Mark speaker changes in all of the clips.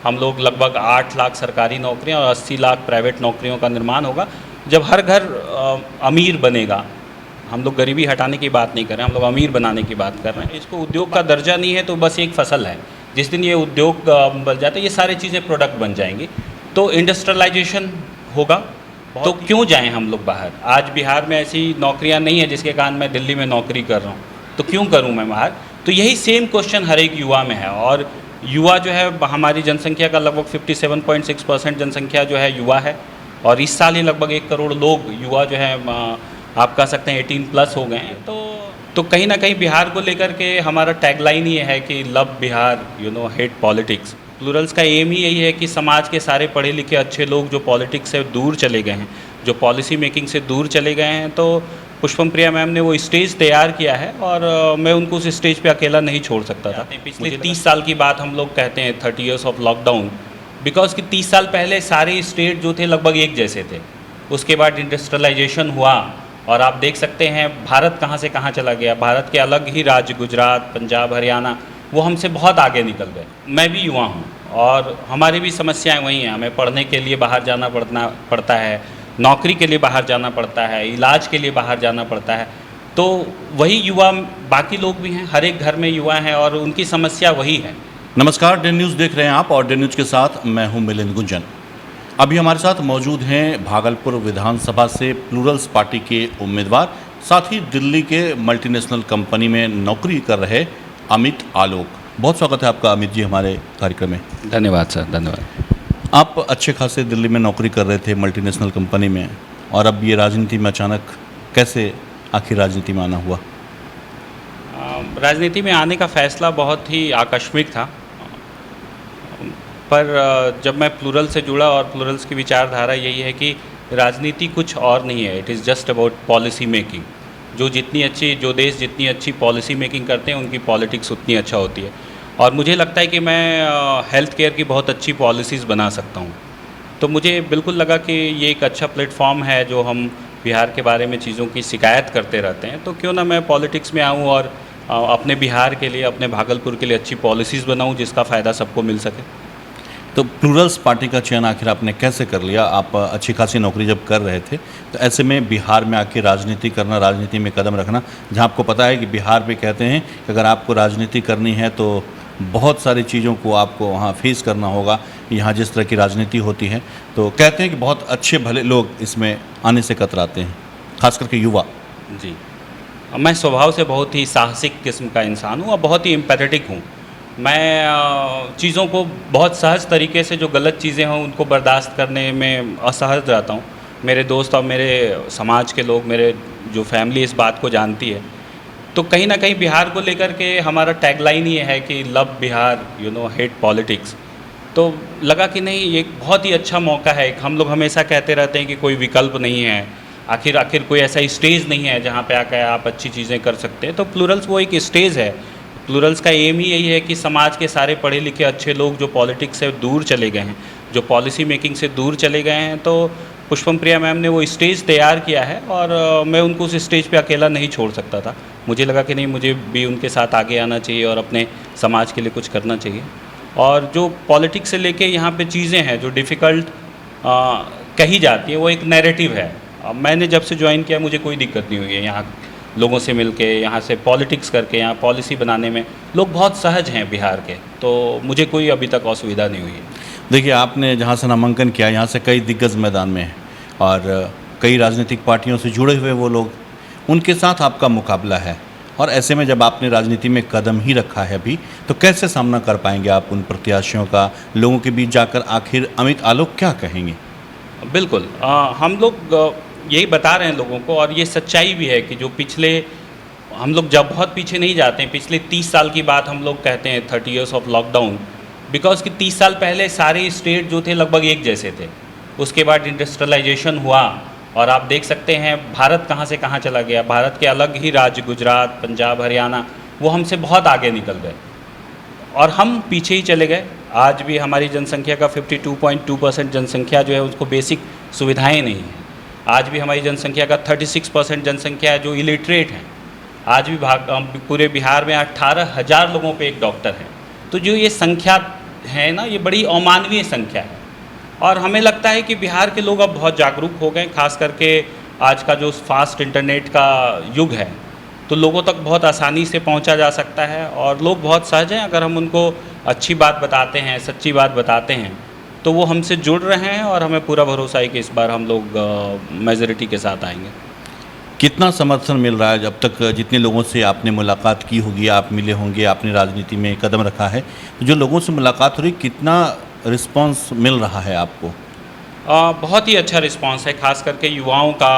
Speaker 1: हम लोग लगभग 8 लाख सरकारी नौकरियां और 80 लाख प्राइवेट नौकरियों का निर्माण होगा। जब हर घर अमीर बनेगा, हम लोग गरीबी हटाने की बात नहीं कर रहे हैं, हम लोग अमीर बनाने की बात कर रहे हैं। इसको उद्योग का दर्जा नहीं है तो बस एक फसल है। जिस दिन ये उद्योग बन जाता है, ये सारी चीज़ें प्रोडक्ट बन जाएंगी, तो इंडस्ट्रियलाइजेशन होगा। तो क्यों जाएं हम लोग बाहर? आज बिहार में ऐसी नौकरियां नहीं है जिसके कारण मैं दिल्ली में नौकरी कर रहा हूँ, तो क्यों करूँ मैं बाहर? तो यही सेम क्वेश्चन हर एक युवा में है। और युवा जो है, हमारी जनसंख्या का लगभग 57.6% जनसंख्या जो है युवा है, और इस साल ही लगभग 1 करोड़ लोग युवा जो है आप कह सकते हैं 18+ हो गए हैं। तो कहीं ना कहीं बिहार को लेकर के हमारा टैगलाइन ये है कि love Bihar, hate politics. Plurals का एम ही यही है कि समाज के सारे पढ़े लिखे अच्छे लोग जो पॉलिटिक्स से दूर चले गए हैं, जो मेकिंग से दूर चले गए हैं, तो पुष्पम प्रिया मैम ने वो स्टेज तैयार किया है, और मैं उनको उस स्टेज पे अकेला नहीं छोड़ सकता था। पिछले 30 साल की बात हम लोग कहते हैं, 30 ईयर्स ऑफ लॉकडाउन, बिकॉज कि 30 साल पहले सारे स्टेट जो थे लगभग एक जैसे थे। उसके बाद इंडस्ट्रियलाइजेशन हुआ, और आप देख सकते हैं भारत कहाँ से कहाँ चला गया। भारत के अलग ही राज्य, गुजरात, पंजाब, हरियाणा, वो हमसे बहुत आगे निकल गए। मैं भी युवा हूँ और हमारी भी समस्याएं वही हैं। हमें पढ़ने के लिए बाहर जाना पड़ता है, नौकरी के लिए बाहर जाना पड़ता है, इलाज के लिए बाहर जाना पड़ता है। तो वही युवा, बाकी लोग भी हैं, हर एक घर में युवा हैं और उनकी समस्या वही है।
Speaker 2: नमस्कार, डे न्यूज़ देख रहे हैं आप, और डे न्यूज़ के साथ मैं हूं मिलिंद गुंजन। अभी हमारे साथ मौजूद हैं भागलपुर विधानसभा से प्लूरल्स पार्टी के उम्मीदवार, साथ ही दिल्ली के मल्टीनेशनल कंपनी में नौकरी कर रहे अमित आलोक। बहुत स्वागत है आपका अमित जी हमारे कार्यक्रम में।
Speaker 1: धन्यवाद सर, धन्यवाद।
Speaker 2: आप अच्छे खासे दिल्ली में नौकरी कर रहे थे मल्टीनेशनल कंपनी में, और अब ये राजनीति में अचानक कैसे आखिर राजनीति में आना हुआ?
Speaker 1: राजनीति में आने का फ़ैसला बहुत ही आकस्मिक था, पर जब मैं प्लूरल से जुड़ा, और प्लूरल्स की विचारधारा यही है कि राजनीति कुछ और नहीं है, it is just about policy making. जो देश जितनी अच्छी पॉलिसी मेकिंग करते हैं, उनकी पॉलिटिक्स उतनी अच्छा होती है। और मुझे लगता है कि मैं हेल्थ केयर की बहुत अच्छी पॉलिसीज़ बना सकता हूँ। तो मुझे बिल्कुल लगा कि ये एक अच्छा प्लेटफॉर्म है, जो हम बिहार के बारे में चीज़ों की शिकायत करते रहते हैं, तो क्यों ना मैं पॉलिटिक्स में आऊँ और अपने बिहार के लिए, अपने भागलपुर के लिए अच्छी पॉलिसीज़ बनाऊँ जिसका फ़ायदा सबको मिल सके।
Speaker 2: तो प्लूरल्स पार्टी का चयन आखिर आपने कैसे कर लिया? आप अच्छी खासी नौकरी जब कर रहे थे, तो ऐसे में बिहार में आके राजनीति करना, राजनीति में कदम रखना, जहां आपको पता है कि बिहार पे कहते हैं कि अगर आपको राजनीति करनी है तो बहुत सारी चीज़ों को आपको वहाँ फेस करना होगा। यहाँ जिस तरह की राजनीति होती है, तो कहते हैं कि बहुत अच्छे भले लोग इसमें आने से कतराते हैं, खास करके युवा।
Speaker 1: जी, मैं स्वभाव से बहुत ही साहसिक किस्म का इंसान हूँ और बहुत ही एम्पैथेटिक हूँ। मैं चीज़ों को बहुत सहज तरीके से, जो गलत चीज़ें हों उनको बर्दाश्त करने में असहज रहता हूँ। मेरे दोस्त और मेरे समाज के लोग, मेरे जो फैमिली इस बात को जानती है। तो कहीं ना कहीं बिहार को लेकर के हमारा टैगलाइन ये है कि लव बिहार, हेट पॉलिटिक्स। तो लगा कि नहीं, ये एक बहुत ही अच्छा मौका है। हम लोग हमेशा कहते रहते हैं कि कोई विकल्प नहीं है, आखिर कोई ऐसा स्टेज नहीं है जहाँ पे आकर आप अच्छी चीज़ें कर सकते हैं। तो प्लूरल्स वो एक स्टेज है। प्लूरल्स का एम ही यही है कि समाज के सारे पढ़े लिखे अच्छे लोग जो पॉलिटिक्स से दूर चले गए हैं, जो पॉलिसी मेकिंग से दूर चले गए हैं, तो पुष्पम प्रिया मैम ने वो स्टेज तैयार किया है, और मैं उनको उस स्टेज पे अकेला नहीं छोड़ सकता था। मुझे लगा कि नहीं, मुझे भी उनके साथ आगे आना चाहिए और अपने समाज के लिए कुछ करना चाहिए। और जो पॉलिटिक्स से लेके यहाँ पे चीज़ें हैं जो डिफ़िकल्ट कही जाती है, वो एक नैरेटिव है। मैंने जब से ज्वाइन किया मुझे कोई दिक्कत नहीं हुई है। यहाँ लोगों से मिलके, यहाँ से पॉलिटिक्स करके, यहाँ पॉलिसी बनाने में लोग बहुत सहज हैं बिहार के, तो मुझे कोई अभी तक असुविधा नहीं हुई है।
Speaker 2: देखिए, आपने जहाँ से नामांकन किया, यहाँ से कई दिग्गज मैदान में हैं, और कई राजनीतिक पार्टियों से जुड़े हुए वो लोग, उनके साथ आपका मुकाबला है। और ऐसे में जब आपने राजनीति में कदम ही रखा है अभी, तो कैसे सामना कर पाएंगे आप उन प्रत्याशियों का? लोगों के बीच जाकर आखिर अमित आलोक क्या कहेंगे?
Speaker 1: बिल्कुल, हम लोग यही बता रहे हैं लोगों को, और ये सच्चाई भी है कि जो पिछले, हम लोग जब बहुत पीछे नहीं जाते हैं, पिछले 30 साल की बात हम लोग कहते हैं, 30 ईयर्स ऑफ लॉकडाउन, बिकॉज कि 30 साल पहले सारे स्टेट जो थे लगभग एक जैसे थे। उसके बाद इंडस्ट्रियलाइजेशन हुआ, और आप देख सकते हैं भारत कहाँ से कहाँ चला गया। भारत के अलग ही राज्य, गुजरात, पंजाब, हरियाणा, वो हमसे बहुत आगे निकल गए और हम पीछे ही चले गए। आज भी हमारी जनसंख्या का 52.2% जनसंख्या जो है उसको बेसिक सुविधाएं नहीं हैं। आज भी हमारी जनसंख्या का 36% जनसंख्या है जो इलिटरेट हैं। आज भी पूरे बिहार में 18,000 लोगों पे एक डॉक्टर है। तो जो ये संख्या है ना, ये बड़ी अमानवीय संख्या है। और हमें लगता है कि बिहार के लोग अब बहुत जागरूक हो गए, खास करके आज का जो फास्ट इंटरनेट का युग है, तो लोगों तक बहुत आसानी से पहुंचा जा सकता है और लोग बहुत सहज हैं। अगर हम उनको अच्छी बात बताते हैं, सच्ची बात बताते हैं, तो वो हमसे जुड़ रहे हैं और हमें पूरा भरोसा है कि इस बार हम लोग मेजॉरिटी के साथ आएंगे।
Speaker 2: कितना समर्थन मिल रहा है जब तक जितने लोगों से आपने मुलाकात की होगी, आप मिले होंगे, आपने राजनीति में कदम रखा है, तो जो लोगों से मुलाकात हो रही, कितना रिस्पांस मिल रहा है आपको?
Speaker 1: बहुत ही अच्छा रिस्पांस है, खास करके युवाओं का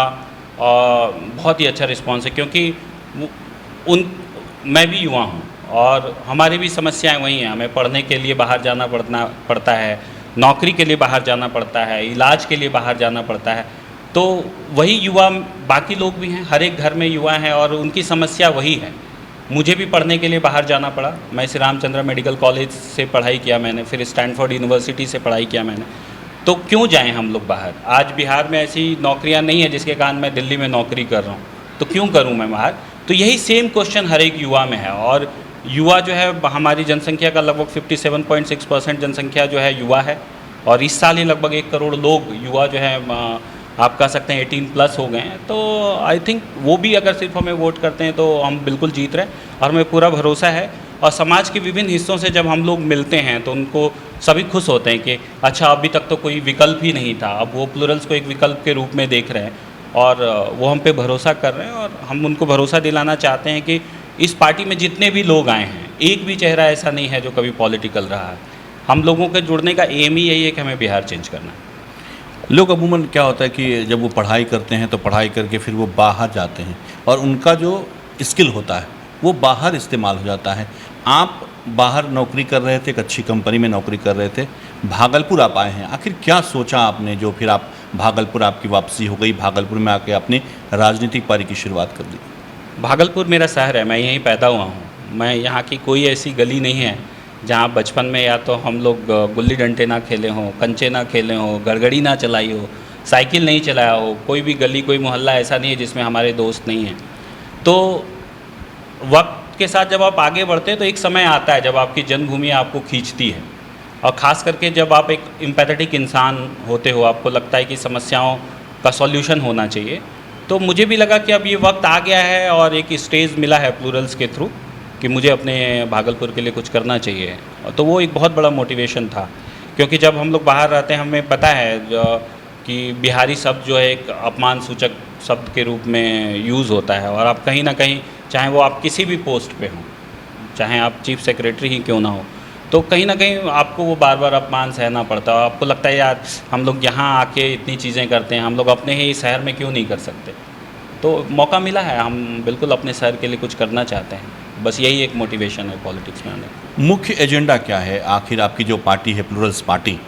Speaker 1: बहुत ही अच्छा रिस्पांस है, क्योंकि मैं भी युवा हूँ और हमारी भी समस्याएं वही हैं। हमें पढ़ने के लिए बाहर जाना पड़ता है, नौकरी के लिए बाहर जाना पड़ता है, इलाज के लिए बाहर जाना पड़ता है। तो वही युवा, बाकी लोग भी हैं, हर एक घर में युवा हैं और उनकी समस्या वही है। मुझे भी पढ़ने के लिए बाहर जाना पड़ा। मैं श्री रामचंद्र मेडिकल कॉलेज से पढ़ाई किया मैंने, फिर स्टैनफोर्ड यूनिवर्सिटी से पढ़ाई किया मैंने। तो क्यों जाएं हम लोग बाहर? आज बिहार में ऐसी नौकरियां नहीं है जिसके कारण मैं दिल्ली में नौकरी कर रहा हूँ, तो क्यों करूँ मैं बाहर? तो यही सेम क्वेश्चन हर एक युवा में है। और युवा जो है, हमारी जनसंख्या का लगभग 57.6% जनसंख्या जो है युवा है, और इस साल ही लगभग 1 करोड़ लोग युवा जो है, आप कह सकते हैं 18+ हो गए हैं। तो आई थिंक वो भी अगर सिर्फ हमें वोट करते हैं तो हम बिल्कुल जीत रहे हैं और हमें पूरा भरोसा है। और समाज के विभिन्न हिस्सों से जब हम लोग मिलते हैं तो उनको सभी खुश होते हैं कि अच्छा, अभी तक तो कोई विकल्प ही नहीं था, अब वो प्लूरल्स को एक विकल्प के रूप में देख रहे हैं और वो हम पे भरोसा कर रहे हैं। और हम उनको भरोसा दिलाना चाहते हैं कि इस पार्टी में जितने भी लोग आए हैं, एक भी चेहरा ऐसा नहीं है जो कभी पॉलिटिकल रहा है। हम लोगों के जुड़ने का एम ही यही है कि हमें बिहार चेंज करना है।
Speaker 2: लोग अमूमन क्या होता है कि जब वो पढ़ाई करते हैं तो पढ़ाई करके फिर वो बाहर जाते हैं और उनका जो स्किल होता है वो बाहर इस्तेमाल हो जाता है। आप बाहर नौकरी कर रहे थे, एक अच्छी कंपनी में नौकरी कर रहे थे, भागलपुर आप आए हैं। आखिर क्या सोचा आपने जो फिर आप भागलपुर, आपकी वापसी हो गई, भागलपुर में आके आपने राजनीतिक पारी की शुरुआत कर दी?
Speaker 1: भागलपुर मेरा शहर है, मैं यहीं पैदा हुआ हूँ। मैं यहाँ की कोई ऐसी गली नहीं है जहाँ बचपन में या तो हम लोग गुल्ली डंडे ना खेले हों, कंचे ना खेले हों, गड़गड़ी ना चलाई हो, साइकिल नहीं चलाया हो। कोई भी गली, कोई मोहल्ला ऐसा नहीं है जिसमें हमारे दोस्त नहीं हैं। तो वक्त के साथ जब आप आगे बढ़ते हैं तो एक समय आता है जब आपकी जन्मभूमि आपको खींचती है, और ख़ास करके जब आप एक एम्पैथेटिक इंसान होते हो, आपको लगता है कि समस्याओं का सॉल्यूशन होना चाहिए। तो मुझे भी लगा कि अब ये वक्त आ गया है और एक स्टेज मिला है प्लूरल्स के थ्रू कि मुझे अपने भागलपुर के लिए कुछ करना चाहिए। तो वो एक बहुत बड़ा मोटिवेशन था, क्योंकि जब हम लोग बाहर रहते हैं हमें पता है कि बिहारी शब्द जो है एक अपमान सूचक शब्द के रूप में यूज़ होता है। और आप कहीं ना कहीं, चाहे वो आप किसी भी पोस्ट पे हों, चाहे आप चीफ सेक्रेटरी ही क्यों ना हो, तो कहीं ना कहीं आपको वो बार बार अपमान सहना पड़ता है। आपको लगता है यार, हम लोग यहाँ आके इतनी चीज़ें करते हैं, हम लोग अपने ही शहर में क्यों नहीं कर सकते? तो मौका मिला है, हम बिल्कुल अपने शहर के लिए कुछ करना चाहते हैं। बस यही एक मोटिवेशन है पॉलिटिक्स में आने का।
Speaker 2: मुख्य एजेंडा क्या है आखिर? आपकी जो पार्टी है प्लूरल्स पार्टी,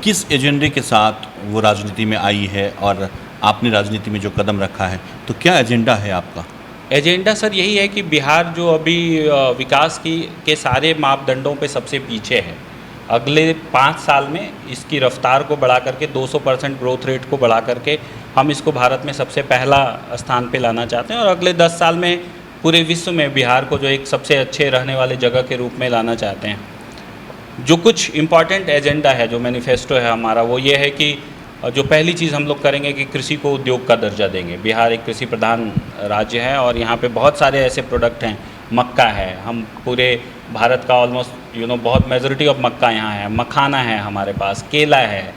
Speaker 2: किस एजेंडे के साथ वो राजनीति में आई है और आपने राजनीति में जो कदम रखा है, तो क्या एजेंडा है आपका?
Speaker 1: एजेंडा सर यही है कि बिहार जो अभी विकास के सारे मापदंडों पे सबसे पीछे है, अगले 5 साल में इसकी रफ्तार को बढ़ा करके 200% ग्रोथ रेट को बढ़ा करके हम इसको भारत में सबसे पहला स्थान पे लाना चाहते हैं। और अगले 10 साल में पूरे विश्व में बिहार को जो एक सबसे अच्छे रहने वाले जगह के रूप में लाना चाहते हैं। जो कुछ इम्पॉर्टेंट एजेंडा है, जो मैनिफेस्टो है हमारा, वो ये है कि जो पहली चीज़ हम लोग करेंगे कि कृषि को उद्योग का दर्जा देंगे। बिहार एक कृषि प्रधान राज्य है और यहाँ पे बहुत सारे ऐसे प्रोडक्ट हैं। मक्का है, हम पूरे भारत का ऑलमोस्ट बहुत मेजॉरिटी ऑफ मक्का यहाँ है। मखाना है हमारे पास, केला है,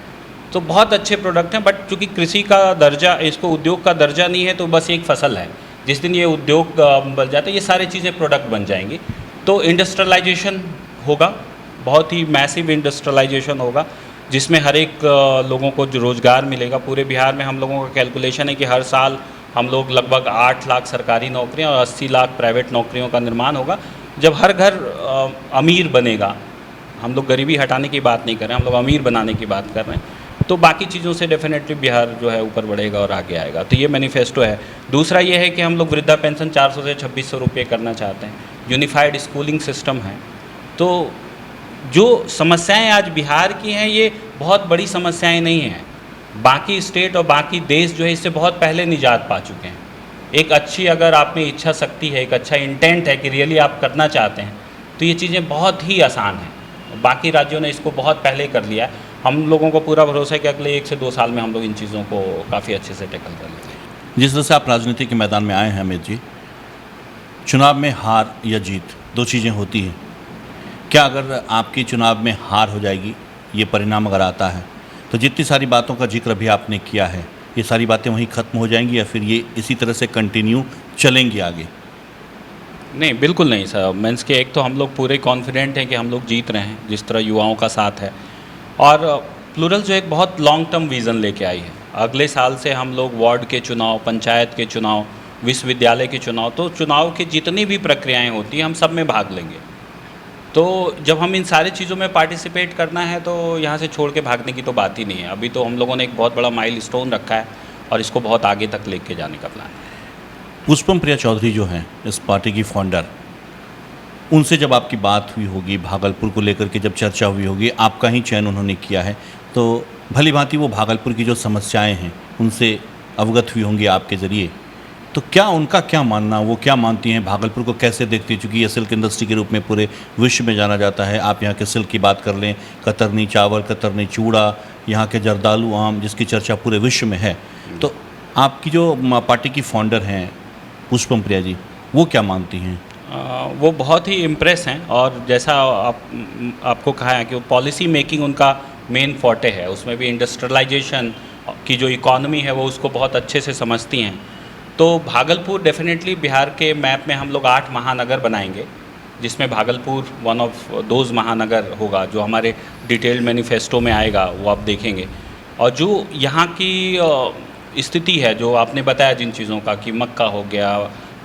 Speaker 1: तो बहुत अच्छे प्रोडक्ट हैं। बट चूँकि कृषि का दर्जा, इसको उद्योग का दर्जा नहीं है, तो बस एक फसल है। जिस दिन ये उद्योग बन जाता है, ये सारी चीज़ें प्रोडक्ट बन जाएंगी। तो इंडस्ट्रियलाइजेशन होगा, बहुत ही मैसिव इंडस्ट्रियलाइजेशन होगा, जिसमें हर एक लोगों को जो रोज़गार मिलेगा। पूरे बिहार में हम लोगों का कैलकुलेशन है कि हर साल हम लोग लगभग 8 लाख सरकारी नौकरियां और 80 लाख प्राइवेट नौकरियों का निर्माण होगा। जब हर घर अमीर बनेगा, हम लोग गरीबी हटाने की बात नहीं कर रहे हैं, हम लोग अमीर बनाने की बात कर रहे हैं, तो बाकी चीज़ों से डेफिनेटली बिहार जो है ऊपर बढ़ेगा और आगे आएगा। तो ये मैनिफेस्टो है। दूसरा ये है कि हम लोग वृद्धा पेंशन 400 से 2600 रुपये करना चाहते हैं। यूनिफाइड स्कूलिंग सिस्टम है। तो जो समस्याएं आज बिहार की हैं, ये बहुत बड़ी समस्याएं नहीं हैं। बाकी स्टेट और बाकी देश जो है इससे बहुत पहले निजात पा चुके हैं। एक अच्छी, अगर आप में इच्छा शक्ति है, एक अच्छा इंटेंट है कि रियली आप करना चाहते हैं, तो ये चीज़ें बहुत ही आसान हैं। बाकी राज्यों ने इसको बहुत पहले कर लिया है। हम लोगों को पूरा भरोसा है कि अगले 1 से 2 साल में हम लोग इन चीज़ों को काफ़ी अच्छे से टैकल कर लेंगे।
Speaker 2: जिस तरह से आप राजनीति के मैदान में आए हैं अमित जी, चुनाव में हार या जीत 2 चीज़ें होती हैं। क्या अगर आपकी चुनाव में हार हो जाएगी, ये परिणाम अगर आता है, तो जितनी सारी बातों का जिक्र अभी आपने किया है, ये सारी बातें वहीं ख़त्म हो जाएंगी या फिर ये इसी तरह से कंटिन्यू चलेंगी आगे?
Speaker 1: नहीं, बिल्कुल नहीं सर। मीन्स के एक तो हम लोग पूरे कॉन्फिडेंट हैं कि हम लोग जीत रहे हैं, जिस तरह युवाओं का साथ है। और प्लूरल जो एक बहुत लॉन्ग टर्म विज़न लेके आई है। अगले साल से हम लोग वार्ड के चुनाव, पंचायत के चुनाव, विश्वविद्यालय के चुनाव, तो चुनाव की जितनी भी प्रक्रियाएं होती हैं हम सब में भाग लेंगे। तो जब हम इन सारी चीज़ों में पार्टिसिपेट करना है तो यहाँ से छोड़ के भागने की तो बात ही नहीं है। अभी तो हम लोगों ने एक बहुत बड़ा माइलस्टोन रखा है और इसको बहुत आगे तक लेके जाने का प्लान है।
Speaker 2: पुष्पम प्रिया चौधरी जो हैं इस पार्टी की फाउंडर, उनसे जब आपकी बात हुई होगी, भागलपुर को लेकर के जब चर्चा हुई होगी, आपका ही चयन उन्होंने किया है, तो भली भांति वो भागलपुर की जो समस्याएं हैं उनसे अवगत हुई होंगी आपके ज़रिए। तो क्या उनका क्या मानना, वो क्या मानती हैं, भागलपुर को कैसे देखती हैं? चूँकि ये सिल्क इंडस्ट्री के रूप में पूरे विश्व में जाना जाता है। आप यहाँ के सिल्क की बात कर लें, कतरनी चावल, कतरनी चूड़ा, यहाँ के जर्दालू आम, जिसकी चर्चा पूरे विश्व में है। तो आपकी जो पार्टी की फाउंडर हैं पुष्पम प्रिया जी, वो क्या मानती हैं?
Speaker 1: वो बहुत ही इम्प्रेस हैं और जैसा आपको कहा है कि वो पॉलिसी मेकिंग उनका मेन फोर्टे है। उसमें भी इंडस्ट्रियलाइजेशन की जो इकॉनमी है वो उसको बहुत अच्छे से समझती हैं। तो भागलपुर डेफिनेटली बिहार के मैप में हम लोग 8 महानगर बनाएंगे, जिसमें भागलपुर वन ऑफ दोज महानगर होगा जो हमारे डिटेल्ड मैनिफेस्टो में आएगा, वो आप देखेंगे। और जो यहाँ की स्थिति है, जो आपने बताया जिन चीज़ों का कि मक्का हो गया,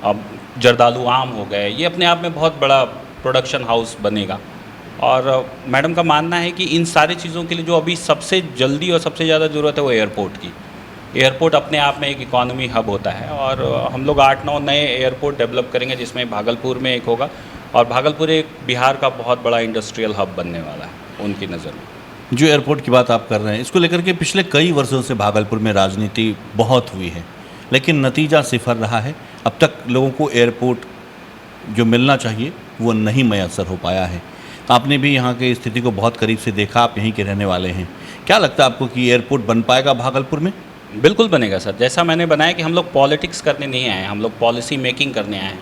Speaker 1: अब जर्दालू आम हो गए, ये अपने आप में बहुत बड़ा प्रोडक्शन हाउस बनेगा। और मैडम का मानना है कि इन सारी चीज़ों के लिए जो अभी सबसे जल्दी और सबसे ज़्यादा ज़रूरत है वो एयरपोर्ट की। एयरपोर्ट अपने आप में एक इकॉनमी हब होता है और हम लोग 8-9 नए एयरपोर्ट डेवलप करेंगे, जिसमें भागलपुर में एक होगा और भागलपुर एक बिहार का बहुत बड़ा इंडस्ट्रियल हब बनने वाला है उनकी नज़र में।
Speaker 2: जो एयरपोर्ट की बात आप कर रहे हैं, इसको लेकर के पिछले कई वर्षों से भागलपुर में राजनीति बहुत हुई है, लेकिन नतीजा सिफर रहा है। अब तक लोगों को एयरपोर्ट जो मिलना चाहिए वो नहीं मैसर हो पाया है। आपने भी यहाँ की स्थिति को बहुत करीब से देखा, आप यहीं के रहने वाले हैं। क्या लगता है आपको कि एयरपोर्ट बन पाएगा भागलपुर में?
Speaker 1: बिल्कुल बनेगा सर। जैसा मैंने बनाया कि हम लोग पॉलिटिक्स करने नहीं आए हैं, हम लोग पॉलिसी मेकिंग करने आए हैं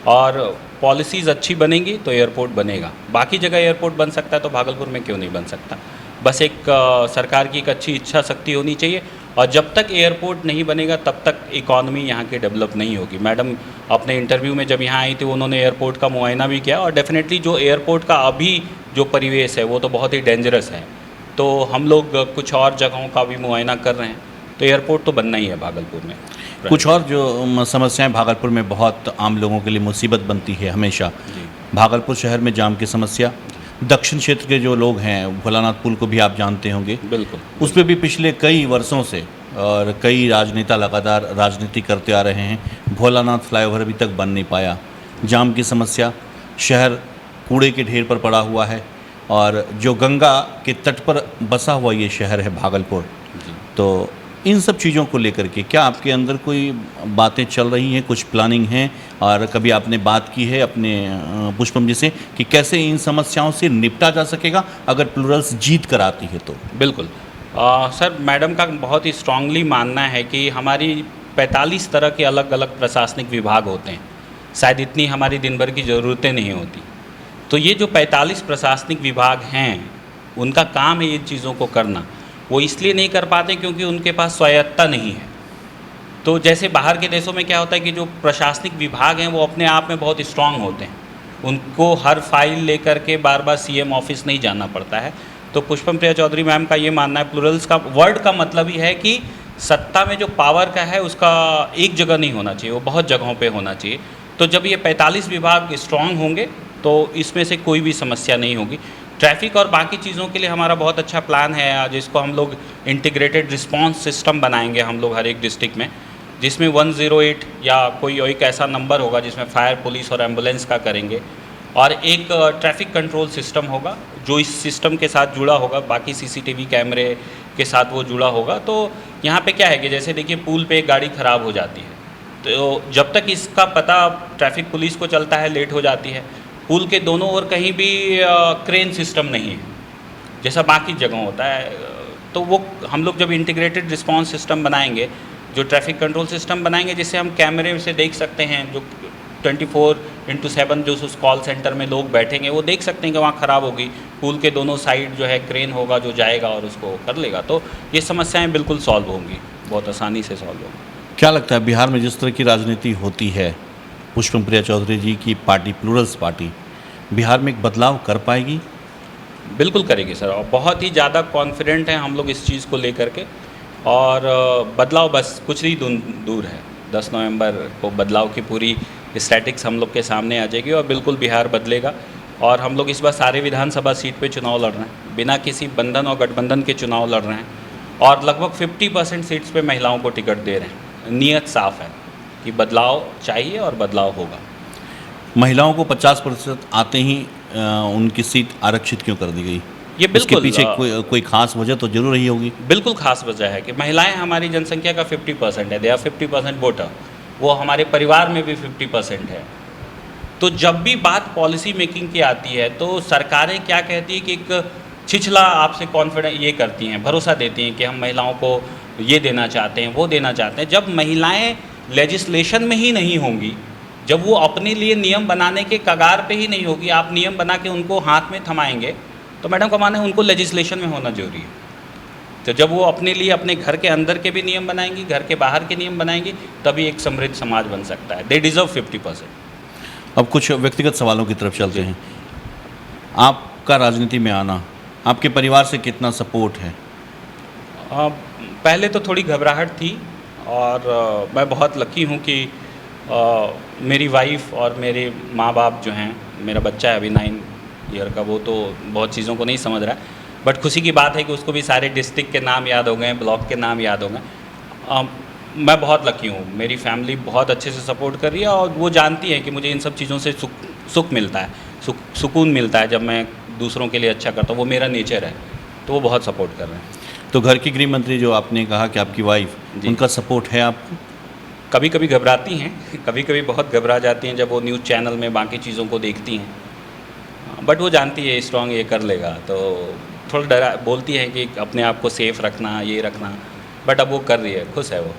Speaker 1: और पॉलिसीज़ अच्छी बनेंगी तो एयरपोर्ट बनेगा। बाकी जगह एयरपोर्ट बन सकता है तो भागलपुर में क्यों नहीं बन सकता? बस एक सरकार की एक अच्छी इच्छा शक्ति होनी चाहिए और जब तक एयरपोर्ट नहीं बनेगा तब तक इकॉनमी यहाँ की डेवलप नहीं होगी। मैडम अपने इंटरव्यू में जब यहाँ आई थी उन्होंने एयरपोर्ट का मुआयना भी किया और डेफिनेटली जो एयरपोर्ट का अभी जो परिवेश है वो तो बहुत ही डेंजरस है। तो हम लोग कुछ और जगहों का भी मुआयना कर रहे हैं, तो एयरपोर्ट तो बनना ही है भागलपुर में।
Speaker 2: कुछ और जो समस्याएं भागलपुर में बहुत आम लोगों के लिए मुसीबत बनती है हमेशा, भागलपुर शहर में जाम की समस्या, दक्षिण क्षेत्र के जो लोग हैं, भोलानाथ पुल को भी आप जानते होंगे,
Speaker 1: बिल्कुल
Speaker 2: उस पर भी पिछले कई वर्षों से और कई राजनेता लगातार राजनीति करते आ रहे हैं। भोलानाथ फ्लाईओवर अभी तक बन नहीं पाया। जाम की समस्या, शहर कूड़े के ढेर पर पड़ा हुआ है और जो गंगा के तट पर बसा हुआ ये शहर है भागलपुर। तो इन सब चीज़ों को लेकर के क्या आपके अंदर कोई बातें चल रही हैं, कुछ प्लानिंग है और कभी आपने बात की है अपने पुष्पम जी से कि कैसे इन समस्याओं से निपटा जा सकेगा अगर प्लूरल्स जीत कर आती है तो?
Speaker 1: बिल्कुल सर, मैडम का बहुत ही स्ट्रांगली मानना है कि हमारी 45 तरह के अलग अलग प्रशासनिक विभाग होते हैं, शायद इतनी हमारी दिन भर की ज़रूरतें नहीं होती। तो ये जो 45 प्रशासनिक विभाग हैं उनका काम है ये चीज़ों को करना। वो इसलिए नहीं कर पाते क्योंकि उनके पास स्वायत्तता नहीं है। तो जैसे बाहर के देशों में क्या होता है कि जो प्रशासनिक विभाग हैं वो अपने आप में बहुत स्ट्रांग होते हैं, उनको हर फाइल लेकर के बार बार सीएम ऑफिस नहीं जाना पड़ता है। तो पुष्पम प्रिया चौधरी मैम का ये मानना है, प्लूरल्स का वर्ड का मतलब ही है कि सत्ता में जो पावर का है उसका एक जगह नहीं होना चाहिए, वो बहुत जगहों पे होना चाहिए। तो जब ये 45 विभाग स्ट्रांग होंगे तो इसमें से कोई भी समस्या नहीं होगी। ट्रैफिक और बाकी चीज़ों के लिए हमारा बहुत अच्छा प्लान है, जिसको हम लोग इंटीग्रेटेड रिस्पांस सिस्टम बनाएंगे हम लोग हर एक डिस्ट्रिक्ट में, जिसमें 108 या कोई एक ऐसा नंबर होगा जिसमें फायर, पुलिस और एम्बुलेंस का करेंगे और एक ट्रैफिक कंट्रोल सिस्टम होगा जो इस सिस्टम के साथ जुड़ा होगा, बाकी सीसीटीवी कैमरे के साथ वो जुड़ा होगा। तो यहाँ पे क्या है कि जैसे देखिए पुल पे एक गाड़ी ख़राब हो जाती है, तो जब तक इसका पता ट्रैफिक पुलिस को चलता है लेट हो जाती है, पुल के दोनों ओर कहीं भी क्रेन सिस्टम नहीं है जैसा बाकी जगह होता है। तो वो हम लोग जब इंटीग्रेटेड रिस्पांस सिस्टम बनाएंगे, जो ट्रैफिक कंट्रोल सिस्टम बनाएंगे, जिससे हम कैमरे से देख सकते हैं, जो 24/7 जो उस कॉल सेंटर में लोग बैठेंगे वो देख सकते हैं कि वहाँ ख़राब होगी, पुल के दोनों साइड जो है क्रेन होगा जो जाएगा और उसको कर लेगा। तो ये समस्याएं बिल्कुल सॉल्व होंगी, बहुत आसानी से सॉल्व होंगी।
Speaker 2: क्या लगता है बिहार में जिस तरह की राजनीति होती है, पुष्पम प्रिया चौधरी जी की पार्टी प्लूरल्स पार्टी बिहार में एक बदलाव कर पाएगी?
Speaker 1: बिल्कुल करेगी सर, और बहुत ही ज़्यादा कॉन्फिडेंट हैं हम लोग इस चीज़ को लेकर के। और बदलाव बस कुछ ही दूर है, 10 नवंबर को बदलाव की पूरी स्टैटिक्स हम लोग के सामने आ जाएगी और बिल्कुल बिहार बदलेगा। और हम लोग इस बार सारे विधानसभा सीट पे चुनाव लड़ रहे हैं, बिना किसी बंधन और गठबंधन के चुनाव लड़ रहे हैं, और लगभग 50% सीट्स पे महिलाओं को टिकट दे रहे हैं। नीयत साफ है कि बदलाव चाहिए और बदलाव होगा।
Speaker 2: महिलाओं को 50% आते ही उनकी सीट आरक्षित क्यों कर दी गई?
Speaker 1: ये
Speaker 2: इसके
Speaker 1: बिल्कुल
Speaker 2: पीछे कोई खास वजह तो जरूर रही होगी।
Speaker 1: बिल्कुल खास वजह है कि महिलाएं हमारी जनसंख्या का 50% है, दे आर 50% वोटर, वो हमारे परिवार में भी 50% है। तो जब भी बात पॉलिसी मेकिंग की आती है तो सरकारें क्या कहती है कि एक छिछला आपसे कॉन्फिडेंस ये करती हैं, भरोसा देती हैं कि हम महिलाओं को ये देना चाहते हैं, वो देना चाहते हैं। जब महिलाएं लेजिस्लेशन में ही नहीं होंगी, जब वो अपने लिए नियम बनाने के कगार पे ही नहीं होगी, आप नियम बना के उनको हाथ में थमाएंगे, तो मैडम का मानना है उनको लेजिस्लेशन में होना जरूरी है। तो जब वो अपने लिए अपने घर के अंदर के भी नियम बनाएंगी, घर के बाहर के नियम बनाएंगी, तभी एक समृद्ध समाज बन सकता है। They deserve 50%।
Speaker 2: अब कुछ व्यक्तिगत सवालों की तरफ चलते हैं। आपका राजनीति में आना, आपके परिवार से कितना सपोर्ट है?
Speaker 1: पहले तो थोड़ी घबराहट थी, और मैं बहुत लकी हूँ कि मेरी वाइफ और मेरे माँ बाप जो हैं, मेरा बच्चा है अभी 9 ईयर का, वो तो बहुत चीज़ों को नहीं समझ रहा है, बट खुशी की बात है कि उसको भी सारे डिस्ट्रिक्ट के नाम याद हो गए, ब्लॉक के नाम याद हो गए। मैं बहुत लकी हूँ, मेरी फैमिली बहुत अच्छे से सपोर्ट कर रही है, और वो जानती है कि मुझे इन सब चीज़ों से सुख मिलता है, सुकून मिलता है जब मैं दूसरों के लिए अच्छा करता हूँ, वो मेरा नेचर है, तो वो बहुत सपोर्ट कर रहे हैं।
Speaker 2: तो घर की गृह मंत्री जो आपने कहा कि आपकी वाइफ, उनका सपोर्ट है आपको?
Speaker 1: कभी कभी घबराती हैं, कभी कभी बहुत घबरा जाती हैं जब वो न्यूज़ चैनल में बाकी चीज़ों को देखती हैं, बट वो जानती है स्ट्रॉन्ग ये कर लेगा, तो थोड़ा डरा बोलती है कि अपने आप को सेफ रखना, ये रखना, बट अब वो कर रही है, खुश है वो।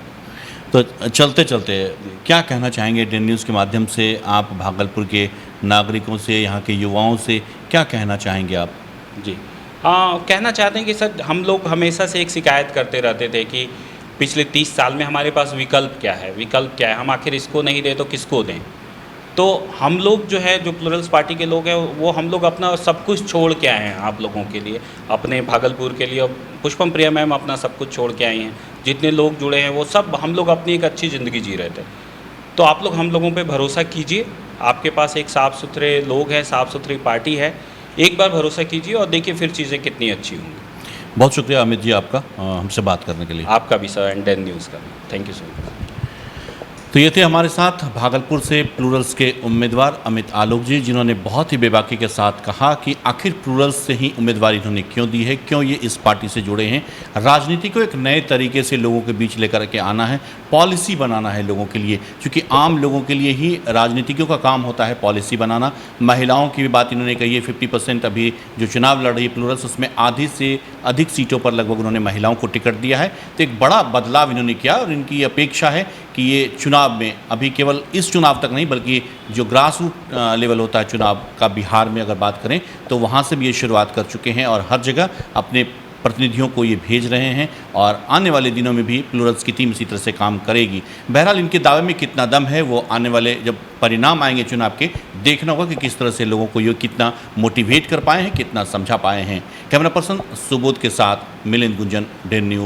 Speaker 2: तो चलते चलते क्या कहना चाहेंगे इंडियन न्यूज़ के माध्यम से आप भागलपुर के नागरिकों से, यहाँ के युवाओं से क्या कहना चाहेंगे आप?
Speaker 1: जी हाँ, कहना चाहते हैं कि सर हम लोग हमेशा से एक शिकायत करते रहते थे कि पिछले 30 साल में हमारे पास विकल्प क्या है, विकल्प क्या है, हम आखिर इसको नहीं दें तो किसको दें। तो हम लोग जो है, जो प्लूरल्स पार्टी के लोग हैं, वो हम लोग अपना सब कुछ छोड़ के आए हैं आप लोगों के लिए, अपने भागलपुर के लिए। और पुष्पम प्रिया मैम अपना सब कुछ छोड़ के आई हैं, जितने लोग जुड़े हैं वो सब हम लोग अपनी एक अच्छी ज़िंदगी जी रहे थे। तो आप लोग हम लोगों पे भरोसा कीजिए, आपके पास एक साफ़ सुथरे लोग हैं, साफ़ सुथरी पार्टी है, एक बार भरोसा कीजिए और देखिए फिर चीज़ें कितनी अच्छी होंगी।
Speaker 2: बहुत शुक्रिया अमित जी आपका हमसे बात करने के लिए।
Speaker 1: आपका भी सर, एंड इंडियन न्यूज़ का भी थैंक यू सो मच।
Speaker 2: तो ये थे हमारे साथ भागलपुर से प्लूरल्स के उम्मीदवार अमित आलोक जी, जिन्होंने बहुत ही बेबाकी के साथ कहा कि आखिर प्लूरल्स से ही उम्मीदवारी इन्होंने क्यों दी है, क्यों ये इस पार्टी से जुड़े हैं। राजनीति को एक नए तरीके से लोगों के बीच लेकर के आना है, पॉलिसी बनाना है लोगों के लिए, क्योंकि आम लोगों के लिए ही राजनीतिज्ञों का काम होता है पॉलिसी बनाना। महिलाओं की भी बात इन्होंने कही है, 50% अभी जो चुनाव लड़ रही है प्लूरल्स, उसमें आधी से अधिक सीटों पर लगभग उन्होंने महिलाओं को टिकट दिया है। तो एक बड़ा बदलाव इन्होंने किया और इनकी अपेक्षा है कि ये चुनाव में, अभी केवल इस चुनाव तक नहीं बल्कि जो ग्रास रूट लेवल होता है चुनाव का, बिहार में अगर बात करें तो वहाँ से भी ये शुरुआत कर चुके हैं और हर जगह अपने प्रतिनिधियों को ये भेज रहे हैं और आने वाले दिनों में भी प्लूरल्स की टीम इसी तरह से काम करेगी। बहरहाल इनके दावे में कितना दम है वो आने वाले जब परिणाम आएंगे चुनाव के, देखना होगा कि किस तरह से लोगों को ये कितना मोटिवेट कर पाए हैं, कितना समझा पाए हैं। कैमरा पर्सन सुबोध के साथ मिलिंद गुंजन, इंडियन न्यूज़।